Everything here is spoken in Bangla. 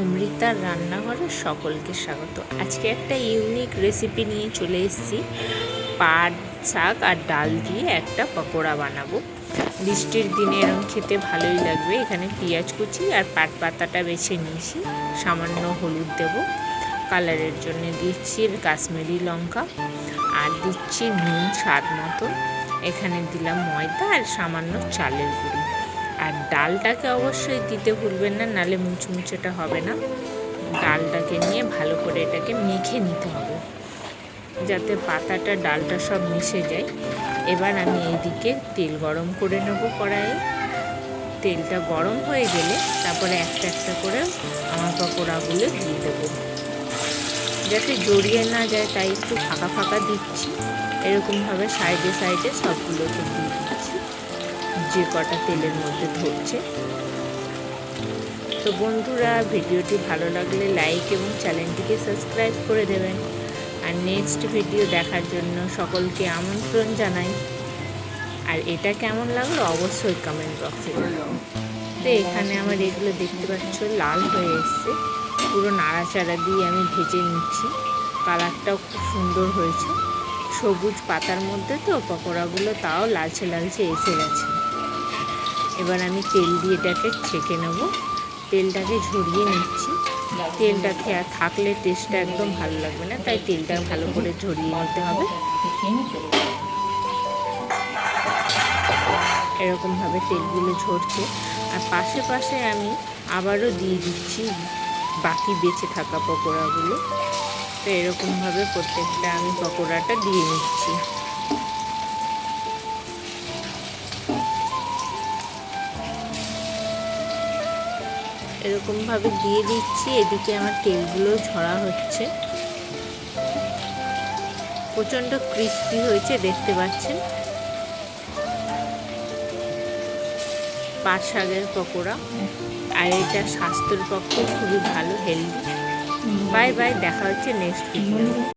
অমৃতার রান্নাঘরে সকলকে স্বাগত। আজকে একটা ইউনিক রেসিপি নিয়ে চলে এসেছি। পাট শাক আর ডাল দিয়ে একটা পকোড়া বানাবো। বৃষ্টির দিনে এরকম খেতে ভালোই লাগবে। এখানে পেঁয়াজ কুচি আর পাট পাতাটা বেছে নিয়েছি, সামান্য হলুদ দেব কালারের জন্য, দিচ্ছি কাশ্মীরি লঙ্কা আর দিচ্ছি নুন স্বাদ মতো। এখানে দিলাম ময়দা আর সামান্য চালের গুঁড়ি। আর ডালটাকে অবশ্যই দিতে ভুলবেন না, নালে মুচমুচেটা হবে না। ডালটাকে নিয়ে ভালো করে এটাকে মেখে নিতে হবে যাতে পাতাটা ডালটা সব মিশে যায়। এবার আমি এইদিকে তেল গরম করে নেব কড়াইয়ে। তেলটা গরম হয়ে গেলে তারপরে একটা একটা করে আমার পকোড়াগুলো দিয়ে দেবো, যাতে জড়িয়ে না যায়, তাই একটু ফাঁকা ফাঁকা দিচ্ছি। এরকমভাবে সাইডে সাইডে সবগুলোকে দিয়ে দিচ্ছি যে কটা তেলের মধ্যে ধরছে। তো বন্ধুরা, ভিডিওটি ভালো লাগলে লাইক এবং চ্যানেলটিকে সাবস্ক্রাইব করে দেবেন। আর নেক্সট ভিডিও দেখার জন্য সকলকে আমন্ত্রণ জানাই। আর এটা কেমন লাগলো অবশ্যই কমেন্ট বক্সে জানাবেন। তো এখানে আমার এগুলো দেখতে পাচ্ছ লাল হয়ে এসছে, পুরো নাড়াচাড়া দিয়ে আমি ভেজে নিচ্ছি। কালারটাও খুব সুন্দর হয়েছে, সবুজ পাতার মধ্যে তো পকোড়াগুলো তাও লালচে লালচে এসে গেছে। এবার আমি তেল দিয়ে এটাকে ছেঁকে নেব। তেলটাকে ঝরিয়ে নিচ্ছি। তেলটা থাকলে টেস্টটা একদম ভালো লাগবে না, তাই তেলটা ভালো করে ঝরিয়ে নিতে হবে। এরকমভাবে তেলগুলো ঝরছে। আর পাশে পাশে আমি আবারও দিয়ে দিচ্ছি বাকি বেঁচে থাকা পকোড়াগুলো। তো এরকমভাবে প্রত্যেকটা আমি পকোড়াটা দিয়ে নিচ্ছি। এরকমভাবে দিয়ে দিচ্ছি। এদিকে আমার তেলগুলো ঝরা হচ্ছে, প্রচণ্ড ক্রিস্পি হয়েছে দেখতে পাচ্ছেন। পাট শাকের পকোড়া, আর এটা স্বাস্থ্যের পক্ষে খুবই ভালো, হেলদি। বাই বাই, দেখা হচ্ছে নেক্সট ভিডিও।